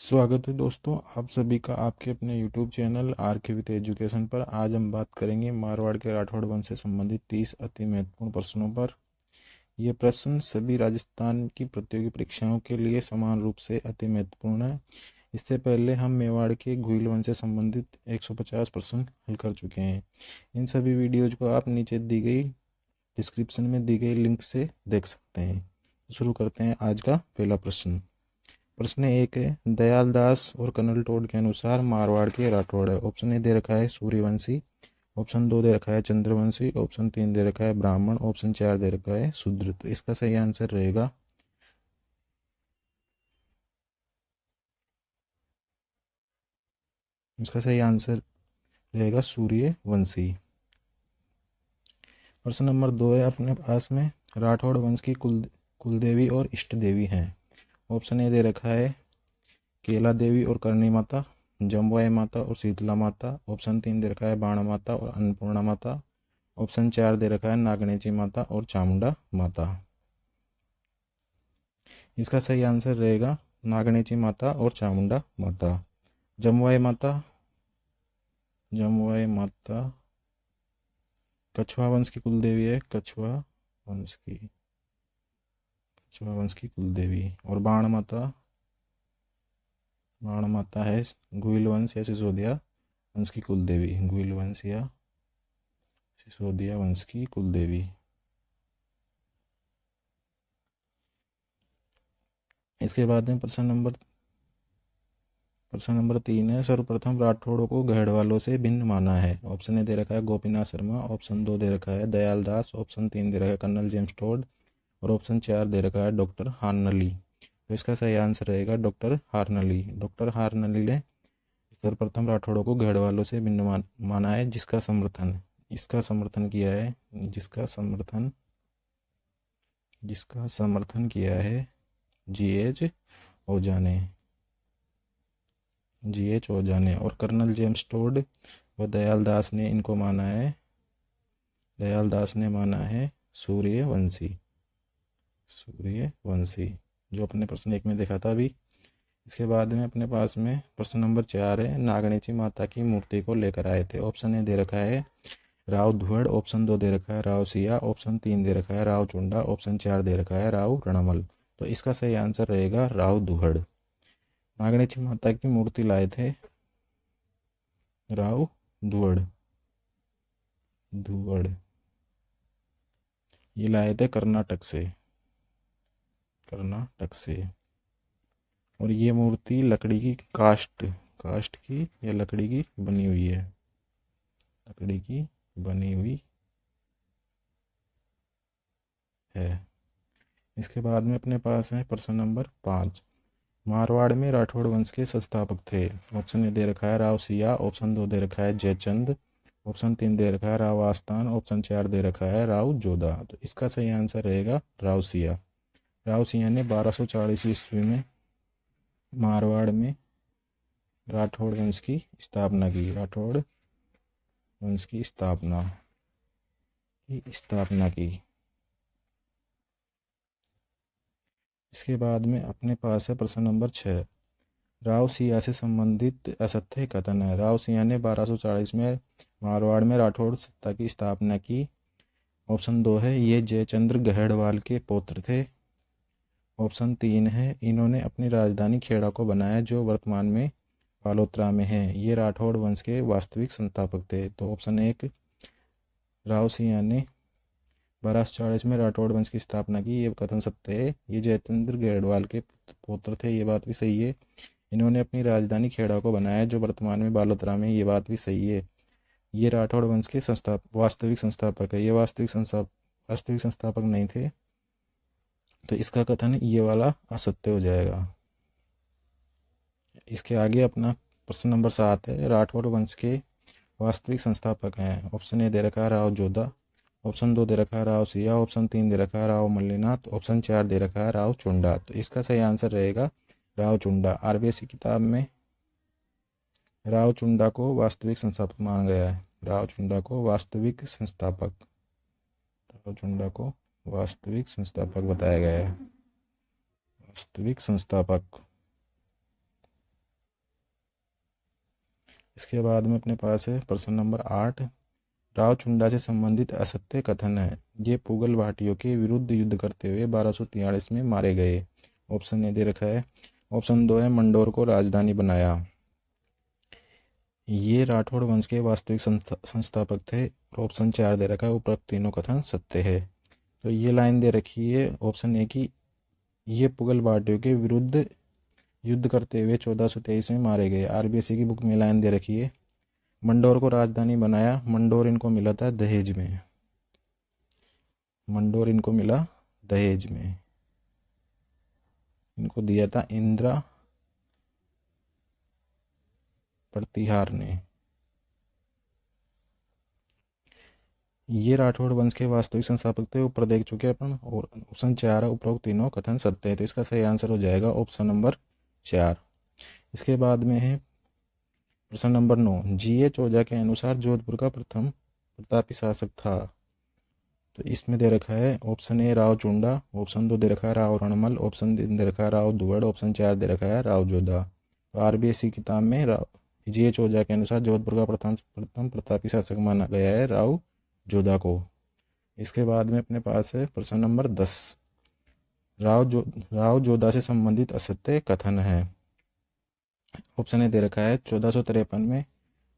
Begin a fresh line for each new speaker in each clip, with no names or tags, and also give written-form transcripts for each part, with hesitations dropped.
स्वागत है दोस्तों आप सभी का आपके अपने यूट्यूब चैनल आर के विद एजुकेशन पर। आज हम बात करेंगे मारवाड़ के राठौड़ वंश से संबंधित 30 अति महत्वपूर्ण प्रश्नों पर। ये प्रश्न सभी राजस्थान की प्रतियोगी परीक्षाओं के लिए समान रूप से अति महत्वपूर्ण है। इससे पहले हम मेवाड़ के घुइल वंश से संबंधित 150 प्रश्न हल कर चुके हैं। इन सभी वीडियोज को आप नीचे दी गई डिस्क्रिप्शन में दी गई लिंक से देख सकते हैं। शुरू करते हैं आज का पहला प्रश्न। प्रश्न एक है, दयाल दास और कर्नल टोड के अनुसार मारवाड़ के राठौड़ है। ऑप्शन ए दे रखा है सूर्यवंशी, ऑप्शन 2 दे रखा है चंद्रवंशी, ऑप्शन 3 दे रखा है ब्राह्मण, ऑप्शन 4 दे रखा है शूद्र। तो इसका सही आंसर रहेगा सूर्यवंशी। प्रश्न नंबर 2 है, अपने पास में राठौड़ वंश की कुलदेवी और इष्ट देवी हैं। ऑप्शन ए दे रखा है केला देवी और करणी माता, जम्बाई माता और शीतला माता, ऑप्शन 3 दे रखा है बाण माता और अन्नपूर्णा माता, ऑप्शन 4 दे रखा है नागणेची माता और चामुंडा माता। इसका सही आंसर रहेगा नागणेची माता और चामुंडा माता। जम्बाई माता कछुआ वंश की कुलदेवी है, कछुआ वंश की कुलदेवी। और बाण माता है गुइल वंश या सिसोदिया वंश की कुलदेवी, गुइल वंश या सिसोदिया वंश की कुलदेवी। इसके बाद में प्रश्न नंबर 3 है, सर्वप्रथम राठौड़ों को गढ़वालों से भिन्न माना है। ऑप्शन ए दे रखा है गोपीनाथ शर्मा, ऑप्शन 2 दे रखा है दयाल दास, ऑप्शन 3 दे रखा है कर्नल जेम्स टोड और ऑप्शन 4 दे रखा है डॉक्टर हार्नली। तो इसका सही आंसर रहेगा डॉक्टर हार्नली। डॉक्टर हार्नली ने सर्वप्रथम राठौड़ों को गढ़वालों से भिन्न माना है, जिसका समर्थन किया है जी एच ओझा ने। और कर्नल जेम्स टोड व दयाल दास ने माना है सूर्यवंशी, जो अपने प्रश्न 1 में देखा था अभी। इसके बाद में अपने पास में प्रश्न नंबर 4 है, नागणेची माता की मूर्ति को लेकर आए थे। ऑप्शन ए दे रखा है राव धुहड़, ऑप्शन 2 दे रखा है राव सिया, ऑप्शन 3 दे रखा है राव चुंडा, ऑप्शन 4 दे रखा है राव रणमल। तो इसका सही आंसर रहेगा राव धुहड़। नागणेची माता की मूर्ति लाए थे राव धुहड़। ये लाए थे कर्नाटक से। और ये मूर्ति लकड़ी की कास्ट की या लकड़ी की बनी हुई है। इसके बाद में अपने पास है प्रश्न नंबर 5, मारवाड़ में राठौड़ वंश के संस्थापक थे। ऑप्शन ए दे रखा है राव सिया, ऑप्शन 2 दे रखा है जयचंद, ऑप्शन 3 दे रखा है राव आस्तान, ऑप्शन 4 दे रखा है राव जोधा। तो इसका सही आंसर रहेगा राव सिया। राव सिया ने 1240 ईस्वी में मारवाड़ में राठौड़ वंश की स्थापना की। इसके बाद में अपने पास है प्रश्न नंबर 6, राव सिया से संबंधित असत्य कथन है। राव सिया ने 1240 में मारवाड़ में राठौड़ सत्ता की स्थापना की। ऑप्शन 2 है ये जयचंद्र गहड़वाल के पौत्र थे। ऑप्शन 3 है इन्होंने अपनी राजधानी खेड़ा को बनाया, जो वर्तमान में बालोतरा में है। ये राठौड़ वंश के वास्तविक संस्थापक थे। तो ऑप्शन 1 राव सिया ने 1240 में राठौड़ वंश की स्थापना की, ये कथन सत्य है। ये जयचंद्र गहड़वाल के पुत्र थे, ये बात भी सही है। इन्होंने अपनी राजधानी खेड़ा को बनाया, जो वर्तमान में बालोतरा में, ये बात भी सही है। ये राठौड़ वंश के वास्तविक संस्थापक है। ये वास्तविक संस्थापक नहीं थे, तो इसका कथन ये वाला असत्य हो जाएगा। इसके आगे अपना प्रश्न नंबर 7 है, राठौड़ वंश के वास्तविक संस्थापक हैं। ऑप्शन ए दे रखा है राव जोधा, ऑप्शन 2 दे रखा है राव सिया, ऑप्शन 3 दे रखा है राव मल्लीनाथ, ऑप्शन 4 दे रखा है राव चुंडा। तो इसका सही आंसर रहेगा राव चुंडा। आरबीएससी किताब में राव चुंडा को वास्तविक संस्थापक माना गया है। राव चुंडा को वास्तविक संस्थापक बताया गया है। वास्तविक संस्थापक। इसके बाद में अपने पास है प्रश्न नंबर 8। राव चुंडा से संबंधित असत्य कथन है। ये पुगल भाटियों के विरुद्ध युद्ध करते हुए 1243 में मारे गए। ऑप्शन ए दे रखा है। ऑप्शन 2 है मंडोर को राजधानी बनाया। ये राठौड़ वंश के वास्तविक संस्थापक थे। और ऑप्शन 4 दे रखा है उपरोक्त तीनों कथन सत्य है। तो ये लाइन दे रखी है ऑप्शन ए की, ये पुगल भाटियों के विरुद्ध युद्ध करते हुए 1423 में मारे गए। आरबीएससी की बुक में लाइन दे रखी है मंडोर को राजधानी बनाया। मंडोर इनको मिला था दहेज में। मंडोर इनको मिला दहेज में, इनको दिया था इंदिरा प्रतिहार ने। ये राठौड़ वंश के वास्तविक संस्थापक थे, ऊपर देख चुके हैं अपन। और ऑप्शन 4 है उपरोक्त तीनों कथन सत्य है। तो इसका सही आंसर हो जाएगा ऑप्शन नंबर 4। इसके बाद में है प्रश्न नंबर 9। जी.एच. ओझा के अनुसार जोधपुर का प्रथम प्रतापी शासक था। तो इसमें दे रखा है option A Rao Chunda, option 2 दे रखा है राव रणमल, ऑप्शन 3 दे रखा है राव दुवड़, ऑप्शन 4 दे रखा है राव जोधा। तो आरबीएससी किताब में जी.एच. ओझा के अनुसार जोधपुर का प्रथम प्रतापी शासक माना गया है राव जोधा को। इसके बाद में अपने पास है प्रश्न नंबर 10। राव जोधा से संबंधित असत्य कथन है। ऑप्शन ए दे रखा है 1453 में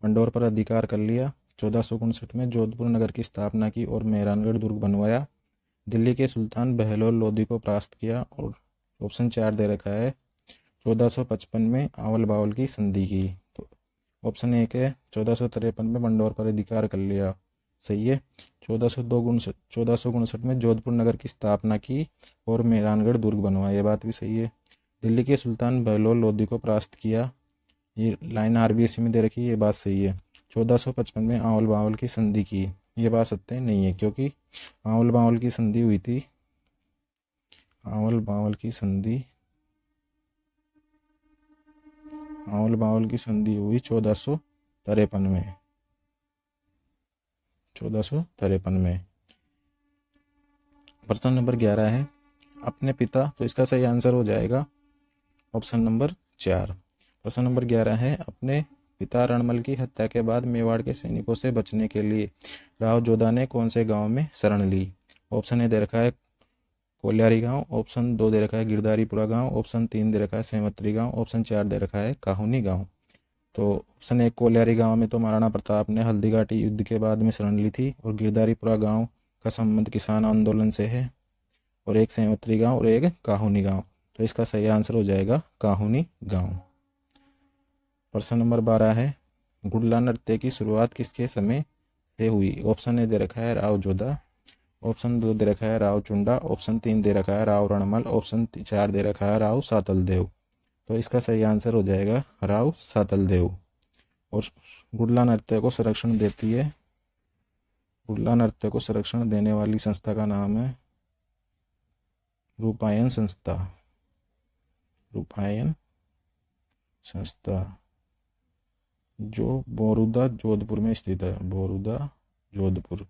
मंडोर पर अधिकार कर लिया। 1459 में जोधपुर नगर की स्थापना की और मेहरानगढ़ दुर्ग बनवाया। दिल्ली के सुल्तान बहलोल लोदी को परास्त किया। और ऑप्शन 4 दे रखा है 1455 में आवल बावल की संधि की। तो ऑप्शन 1 है 1453 में मंडोर पर अधिकार कर लिया, सही है। 1459 में जोधपुर नगर की स्थापना की और मेहरानगढ़ दुर्ग बनवाया, ये बात भी सही है। दिल्ली के सुल्तान बहलोल लोदी को परास्त किया, ये लाइन आरबीएससी में दे रखी है, ये बात सही है। 1455 में आवल बावल की संधि की, ये बात सत्य नहीं है, क्योंकि आवल बावल की संधि हुई थी, आवल बावल की संधि हुई 1453 में, 1453 में। प्रश्न नंबर 11 है अपने पिता, तो इसका सही आंसर हो जाएगा ऑप्शन नंबर 4। प्रश्न नंबर 11 है अपने पिता रणमल की हत्या के बाद मेवाड़ के सैनिकों से बचने के लिए राव जोधा ने कौन से गांव में शरण ली। ऑप्शन ए दे रखा है कोल्यारी गांव, ऑप्शन 2 दे रखा है गिरधारीपुरा गांव, ऑप्शन 3 दे रखा है सेमत्री गांव, ऑप्शन 4 दे रखा है काहुनी गांव। तो ऑप्शन 1 कोल्यारी गांव में तो महाराणा प्रताप ने हल्दीघाटी युद्ध के बाद में शरण ली थी। और गिरधारीपुरा गांव का संबंध किसान आंदोलन से है। और एक सेमत्री गांव और एक काहुनी गांव। तो इसका सही आंसर हो जाएगा काहुनी गांव। प्रश्न नंबर 12 है गुडला नृत्य की शुरुआत किसके समय से हुई। ऑप्शन ए दे रखा है राव जोधा, ऑप्शन 2 दे रखा है राव चुंडा, ऑप्शन 3 दे रखा है राव रणमल, ऑप्शन 4 दे रखा है राव सातल देव। तो इसका सही आंसर हो जाएगा राव सातल देव। और गुडला नृत्य को संरक्षण देती है, गुडला नृत्य को संरक्षण देने वाली संस्था का नाम है रूपायन संस्था, रूपायन संस्था, जो बोरुदा जोधपुर में स्थित है, बोरुदा जोधपुर।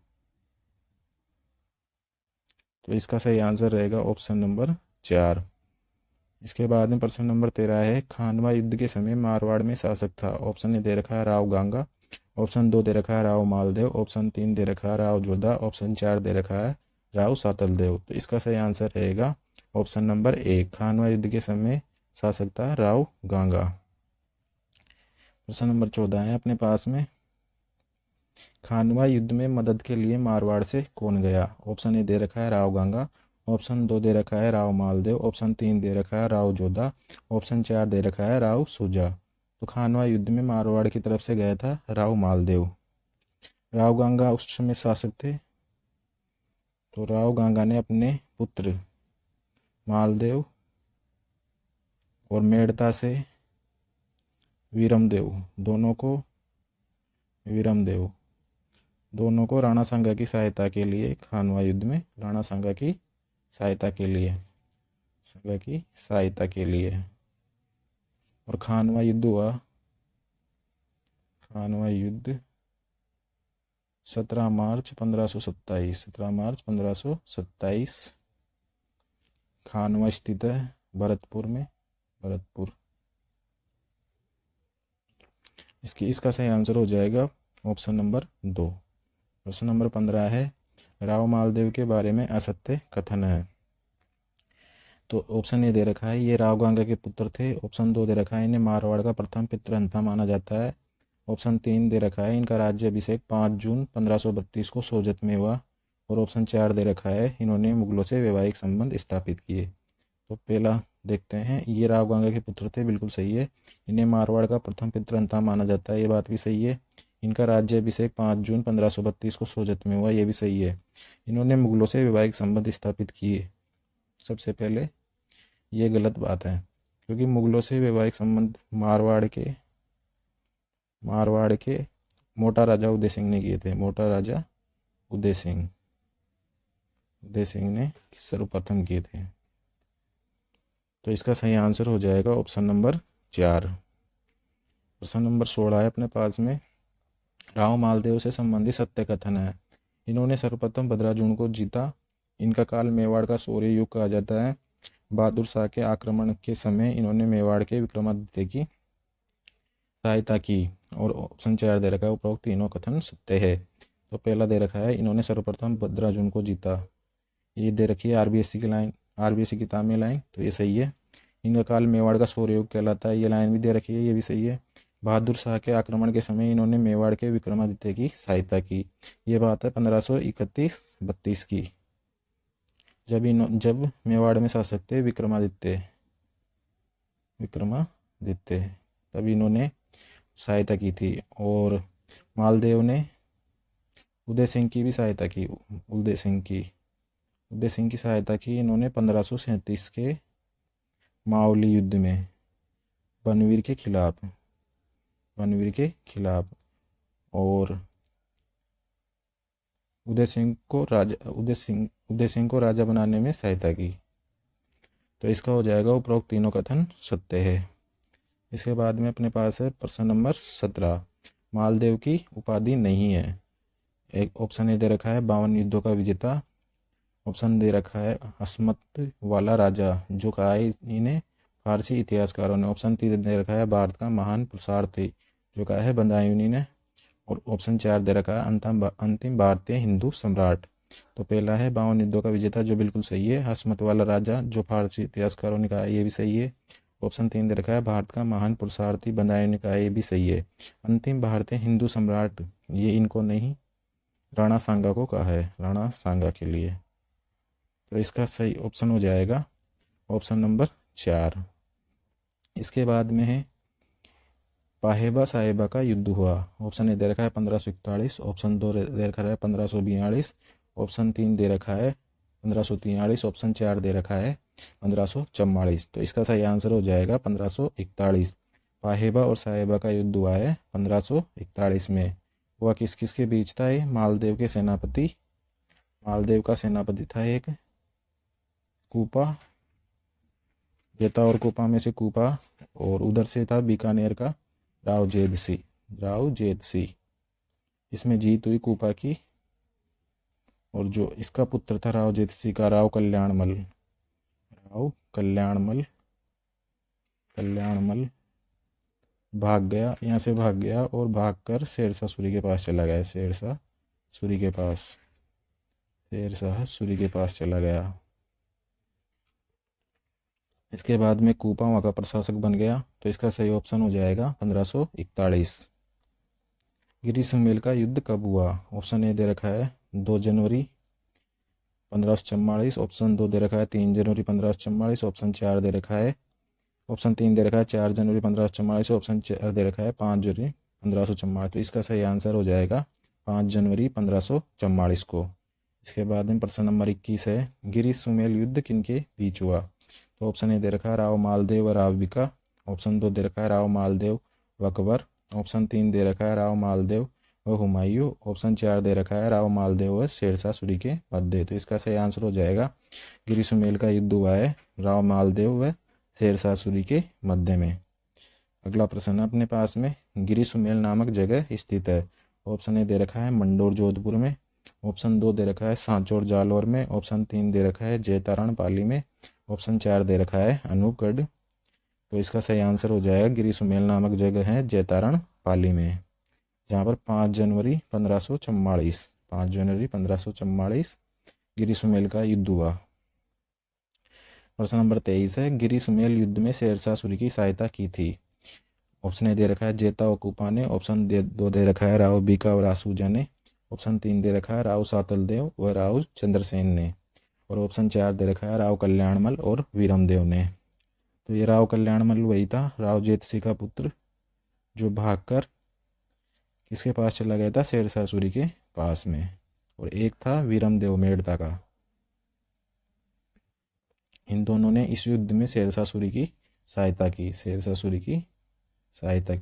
तो इसका सही आंसर रहेगा ऑप्शन नंबर 4। इसके बाद में प्रश्न नंबर 13 है खानवा युद्ध के समय मारवाड़ में शासक था। ऑप्शन ए दे रखा है राव गांगा, ऑप्शन 2 दे रखा है राव मालदेव, ऑप्शन 3 दे रखा है राव जोधा, ऑप्शन 4 दे रखा है राव सातल देव। तो इसका सही आंसर रहेगा ऑप्शन नंबर 1, खानवा युद्ध के समय शासक था राव गांगा। प्रश्न नंबर 14 है अपने पास में खानवा युद्ध में मदद के लिए मारवाड़ से कौन गया। ऑप्शन ए दे रखा है राव गांगा, ऑप्शन 2 दे रखा है राव मालदेव, ऑप्शन 3 दे रखा है राव जोधा, ऑप्शन 4 दे रखा है राव सुजा। तो खानवा युद्ध में मारवाड़ की तरफ से गया था राव मालदेव। राव गांगा उस समय शासक थे। तो राव गांगा ने अपने पुत्र मालदेव और मेड़ता से वीरमदेव दोनों को राणा सांगा की सहायता के लिए, खानवा युद्ध में राणा सांगा की सहायता के लिए और खानवा युद्ध हुआ, खानवा युद्ध 17 मार्च 1527। खानवा स्थित है भरतपुर में, भरतपुर। इसका सही आंसर हो जाएगा ऑप्शन नंबर 2। प्रश्न नंबर 15 है, राव मालदेव के बारे में असत्य कथन है। तो ऑप्शन ए दे रखा है, ये राव गंगा के पुत्र थे। ऑप्शन 2 दे रखा है, इन्हें मारवाड़ का प्रथम पितृहंता माना जाता है। ऑप्शन 3 दे रखा है, इनका राज्य अभिषेक 5 जून 1532 को सोजत में हुआ। और ऑप्शन 4 दे रखा है, इन्होंने मुगलों से वैवाहिक संबंध स्थापित किए। तो पहला देखते हैं, ये राव गंगा के पुत्र थे, बिल्कुल सही है। इन्हें मारवाड़ का प्रथम पितृहंता माना जाता है, ये बात भी सही है। इनका राज्य अभिषेक 5 जून 1532 को सोजत में हुआ, ये भी सही है। इन्होंने मुगलों से वैवाहिक संबंध स्थापित किए, सबसे पहले ये गलत बात है, क्योंकि मुगलों से वैवाहिक संबंध मारवाड़ के मोटा राजा उदय सिंह ने किए थे। मोटा राजा उदय सिंह ने सर्वप्रथम किए थे। तो इसका सही आंसर हो जाएगा ऑप्शन नंबर 4। प्रश्न नंबर 16 है अपने पास में, राव मालदेव से संबंधित सत्य कथन है। इन्होंने सर्वप्रथम भद्राजुन को जीता। इनका काल मेवाड़ का शौर्य युग कहा जाता है। बहादुर शाह के आक्रमण के समय इन्होंने मेवाड़ के विक्रमादित्य की सहायता की। और ऑप्शन 4 दे रखा है, उपरोक्त तीनों कथन सत्य है। तो पहला दे रखा है, इन्होंने सर्वप्रथम भद्राजुन को जीता, ये दे रखी है आरबीएससी की लाइन, आरबीएससी किताब में लाइन, तो ये सही है। इनका काल मेवाड़ का शौर्य युग कहलाता है, ये लाइन भी दे रखी है, ये भी सही है। बहादुर शाह के आक्रमण के समय इन्होंने मेवाड़ के विक्रमादित्य की सहायता की, ये बात है 1531-32 की, जब मेवाड़ में शासक थे विक्रमादित्य, तब इन्होंने सहायता की थी। और मालदेव ने उदय सिंह की भी सहायता की, उदय सिंह की सहायता की इन्होंने 1537 के मावली युद्ध में बनवीर के खिलाफ। और उदय सिंह को राजा बनाने में सहायता की। तो इसका हो जाएगा उपरोक्त तीनों कथन सत्य है। इसके बाद में अपने पास है प्रश्न नंबर 17, मालदेव की उपाधि नहीं है। एक ऑप्शन ए दे रखा है 52 युद्धों का विजेता। ऑप्शन दे रखा है हसमत वाला राजा, जो कहा है इन्हें फारसी इतिहासकारों ने। ऑप्शन 3 दे रखा है भारत का महान पुरुषार्थी, जो कहा है बदायूनी ने। और ऑप्शन 4 दे रखा है अंतिम भारतीय हिंदू सम्राट। तो पहला है 52 युद्धों का विजेता, जो बिल्कुल सही है। हसमत वाला राजा, जो फारसी इतिहासकारों ने कहा है, ये भी सही है। ऑप्शन 3 दे रखा है भारत का महान पुरुषार्थी, बदायूनी ने कहा है, ये भी सही है। अंतिम भारतीय हिंदू सम्राट, ये इनको नहीं, राणा सांगा को कहा है, राणा सांगा के लिए। तो इसका सही ऑप्शन हो जाएगा ऑप्शन नंबर 4। इसके बाद में है पाहेबा साहेबा का युद्ध हुआ। ऑप्शन ए दे रखा है 1541, ऑप्शन 2 दे रखा है 1542, ऑप्शन 3 दे रखा है 1543, ऑप्शन 4 दे रखा है 1544। तो इसका सही आंसर हो जाएगा 1541। पाहेबा और साहेबा का युद्ध हुआ है 1541 में। वह किस किस के बीच था? ये मालदेव का सेनापति था एक, कूपा, जेता और कूपा में से कूपा, और उधर से था बीकानेर का राव जेद सिंह। इसमें जीत हुई कूपा की। और जो इसका पुत्र था राव जेद सिंह का, राव कल्याणमल भाग गया, यहाँ से भाग गया और भागकर शेरशाह सूरी के पास चला गया। शेरशाह सूरी के पास चला गया। इसके बाद में कूपा वहाँ का प्रशासक बन गया। तो इसका सही ऑप्शन हो जाएगा 1541। गिरी सुमेल का युद्ध कब हुआ? ऑप्शन ए दे रखा है 2 जनवरी 1544, ऑप्शन 2 दे रखा है 3 जनवरी 1544, ऑप्शन 4 दे रखा है, ऑप्शन 3 दे रखा है 4 जनवरी 1544, ऑप्शन 4 दे रखा है 5 जनवरी 1544। तो इसका सही आंसर हो जाएगा 5 जनवरी 1544 को। इसके बाद में प्रश्न नंबर 21 है, गिरी सुमेल युद्ध किनके बीच हुआ? तो ऑप्शन ए दे रखा है राव मालदेव व राव बिका, ऑप्शन 2 दे रखा है राव मालदेव व अकबर, ऑप्शन 3 दे रखा है राव मालदेव व हुमायूं, ऑप्शन 4 दे रखा है राव मालदेव व शेरशाह सूरी के मध्य। तो इसका सही आंसर हो जाएगा गिरी सुमेल का युद्ध हुआ है राव मालदेव व शेरशाह सूरी के मध्य में। अगला प्रश्न अपने पास में, गिरी सुमेल नामक जगह स्थित है। ऑप्शन ए दे रखा है मंडोर जोधपुर में, ऑप्शन 2 दे रखा है सांचौर जालौर में, ऑप्शन 3 दे रखा है जैतारण पाली में, ऑप्शन 4 दे रखा है अनूपगढ़ तो इसका सही आंसर हो जाएगा गिरी सुमेल नामक जगह है जैतारण पाली में, जहाँ पर 5 जनवरी 1544 5 जनवरी 1544 गिरी सुमेल का युद्ध हुआ। प्रश्न नंबर 23 है, गिरी सुमेल युद्ध में शेरशाह सूरी की सहायता की थी। ऑप्शन ए दे रखा है जेता और कुपा ने, ऑप्शन 2 दे रखा है राव बीका और आसूजा ने, ऑप्शन 3 दे रखा है राव सातल देव व राव चंद्रसेन ने, और ऑप्शन 4 दे रखा है राव कल्याणमल और वीरमदेव ने। तो ये राव कल्याणमल वही था, राव जेत सिंह का पुत्र, जो भागकर किसके पास चला गया था, शेरशाह सूरी के पास में। और एक था वीरमदेव मेड़ता का। इन दोनों ने इस युद्ध में शेरशाह सूरी की सहायता की, शेरशाह सूरी की सहायता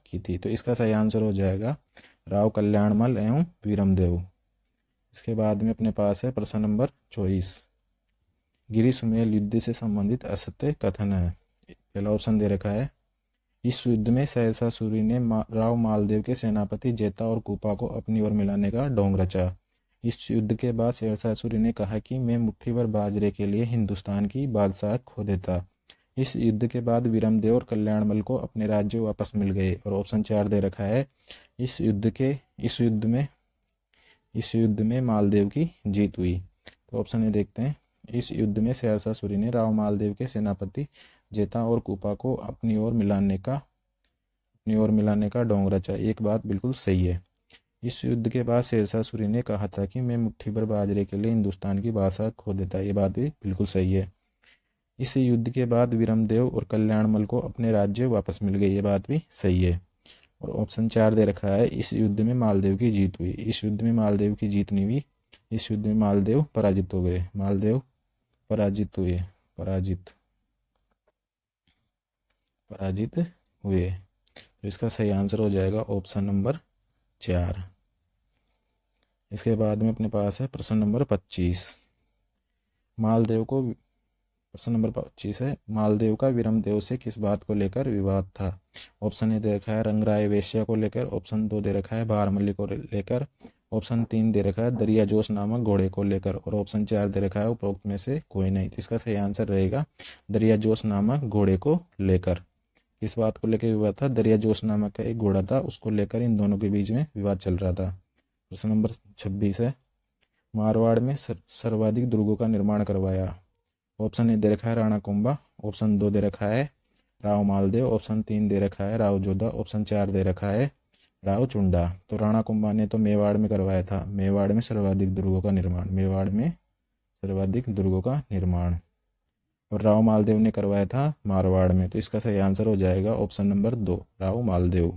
की थी। तो इसका सही आंसर हो जाएगा राव कल्याणमल एवं वीरमदेव। इसके बाद में अपने पास है प्रश्न नंबर 24, गिरी सुमेल युद्ध से संबंधित असत्य कथन है। पहला ऑप्शन दे रखा है, इस युद्ध में शेरशाह सूरी ने राव मालदेव के सेनापति जेता और कुपा को अपनी ओर मिलाने का ढोंग रचा। इस युद्ध के बाद शेरशाह सूरी ने कहा कि मैं मुट्ठी भर बाजरे के लिए हिंदुस्तान की बादशाहत खो देता। इस युद्ध के बाद वीरमदेव और कल्याणमल को अपने राज्य वापस मिल गए। और ऑप्शन 4 दे रखा है, इस युद्ध में मालदेव की जीत हुई। तो ऑप्शन ए देखते हैं, इस युद्ध में शेरशाह सूरी ने राव मालदेव के सेनापति जेता और कुपा को अपनी ओर मिलाने का ढोंग रचा। एक बात बिल्कुल सही है। इस युद्ध के बाद शेरशाह सूरी ने कहा था कि मैं मुट्ठी भर बाजरे के लिए हिंदुस्तान की बादशाहत खो देता। ये बात भी बिल्कुल सही है। इस युद्ध के बाद वीरमदेव और कल्याणमल को अपने राज्य वापस मिल गए। ये बात भी सही है। और ऑप्शन 4 दे रखा है, इस युद्ध में मालदेव की जीत हुई। इस युद्ध में मालदेव की जीत नहीं हुई, इस युद्ध में मालदेव पराजित हो गए। मालदेव पराजित हुए। तो इसका सही आंसर हो जाएगा ऑप्शन नंबर 4। इसके बाद में अपने पास है प्रश्न नंबर 25, प्रश्न नंबर 25 है, मालदेव का वीरमदेव से किस बात को लेकर विवाद था। ऑप्शन ए दे रखा है रंगराय वेश्या को लेकर, ऑप्शन 2 दे रखा है बारमल्ली को लेकर, ऑप्शन 3 दे रखा है दरिया जोश नामक घोड़े को लेकर, और ऑप्शन 4 दे रखा है उपरोक्त में से कोई नहीं। तो इसका सही आंसर रहेगा दरिया जोश नामक घोड़े को लेकर। किस बात को लेकर विवाद था, दरिया जोश नामक एक घोड़ा था, उसको लेकर इन दोनों के बीच में विवाद चल रहा था। प्रश्न नंबर 26 है, मारवाड़ में सर्वाधिक दुर्गों का निर्माण करवाया। ऑप्शन ए दे रखा है राणा कुंभा, ऑप्शन 2 दे रखा है राव मालदेव, ऑप्शन 3 दे रखा है राव जोधा, ऑप्शन 4 दे रखा है राव चुंडा। तो राणा कुंभा ने तो मेवाड़ में करवाया था, मेवाड़ में सर्वाधिक दुर्गों का निर्माण, और राव मालदेव ने करवाया था मारवाड़ में। तो इसका सही आंसर हो जाएगा ऑप्शन नंबर 2 राव मालदेव।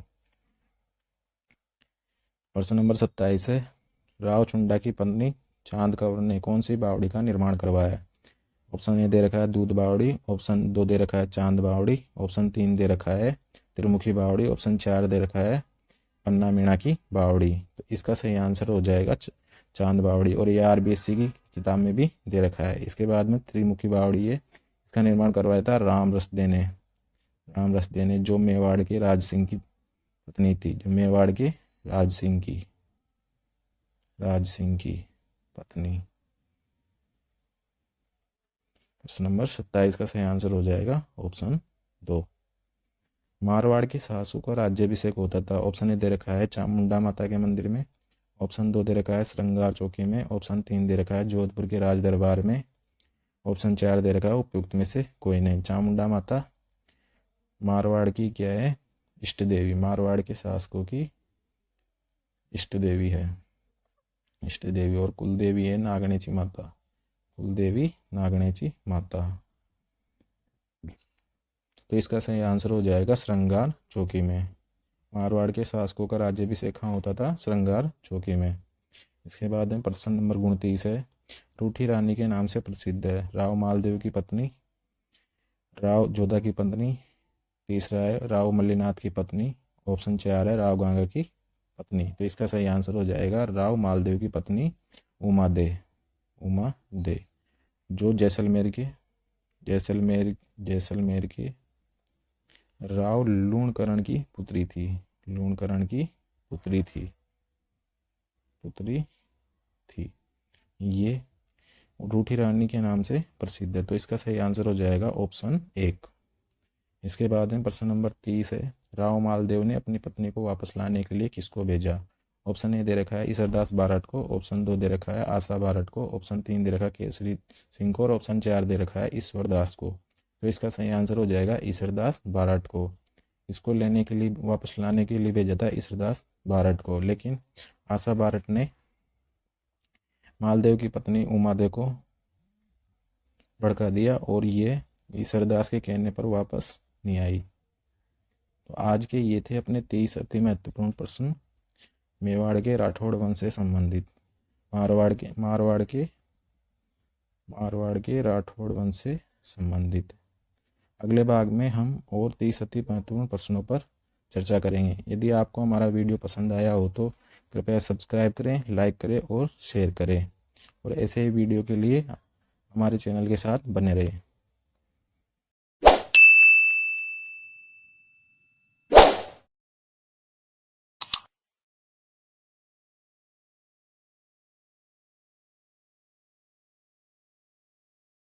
प्रश्न नंबर 27 है, राव चुंडा की पत्नी चांद कौर ने कौन सी बावड़ी का निर्माण करवाया। ऑप्शन ए दे रखा है दूध बावड़ी, ऑप्शन 2 दे रखा है चांद बावड़ी, ऑप्शन 3 दे रखा है त्रिमुखी बावड़ी, ऑप्शन 4 दे रखा है पन्ना मीणा की बावड़ी। तो इसका सही आंसर हो जाएगा चांद बावड़ी, और ये RBSC की किताब में भी दे रखा है। इसके बाद में त्रिमुखी बावड़ी है, इसका निर्माण करवाया था राम रसदे ने, जो मेवाड़ के राज सिंह की पत्नी थी, राज सिंह की पत्नी। प्रश्न नंबर 27 का सही आंसर हो जाएगा ऑप्शन 2। मारवाड़ की सासू का राज्याभिषेक होता था। ऑप्शन ए दे रखा है चामुंडा माता के मंदिर में, ऑप्शन 2 दे रखा है श्रृंगार चौकी में, ऑप्शन 3 दे रखा है जोधपुर के राज दरबार में, ऑप्शन 4 दे रखा है उपयुक्त में से कोई नहीं। चामुंडा माता मारवाड़ की क्या है, इष्ट देवी, मारवाड़ के शासकों की इष्ट देवी है, और कुल देवी है नागणेची माता। तो इसका सही आंसर हो जाएगा श्रृंगार चौकी में। मारवाड़ के शासकों का राज्याभिषेक होता था श्रृंगार चौकी में। इसके बाद में प्रश्न नंबर 29 है, रूठी रानी के नाम से प्रसिद्ध है। राव मालदेव की पत्नी, राव जोधा की पत्नी, तीसरा है राव मल्लीनाथ की पत्नी, ऑप्शन 4 है राव गंगा की पत्नी। तो इसका सही आंसर हो जाएगा राव मालदेव की पत्नी उमा दे, जो जैसलमेर के राव लूणकरण की पुत्री थी। ये रूठी रानी के नाम से प्रसिद्ध है। तो इसका सही आंसर हो जाएगा ऑप्शन 1। इसके बाद में प्रश्न नंबर 30 है, राव मालदेव ने अपनी पत्नी को वापस लाने के लिए किसको भेजा? ऑप्शन ए दे रखा है ईश्वरदास बारट को, ऑप्शन 2 दे रखा है आशा बारट को, ऑप्शन 3 दे रखा है केसरी सिंह को और ऑप्शन 4 दे रखा है ईश्वरदास को। तो इसका सही आंसर हो जाएगा ईश्वरदास बारट को। इसको लेने के लिए, वापस लाने के लिए भेजा था ईश्वरदास बारट को, लेकिन आशा बारट ने मालदेव की पत्नी उमादेव को भड़का दिया और ये ईश्वरदास के कहने पर वापस नहीं आई। तो आज के ये थे अपने 23 अति महत्वपूर्ण प्रश्न मेवाड़ के राठौड़ वंश से संबंधित, मारवाड़ के राठौड़ वंश से संबंधित। अगले भाग में हम और 30 अति महत्वपूर्ण प्रश्नों पर चर्चा करेंगे। यदि आपको हमारा वीडियो पसंद आया हो तो कृपया सब्सक्राइब करें, लाइक करें और शेयर करें, और ऐसे ही वीडियो के लिए हमारे चैनल के साथ बने रहें।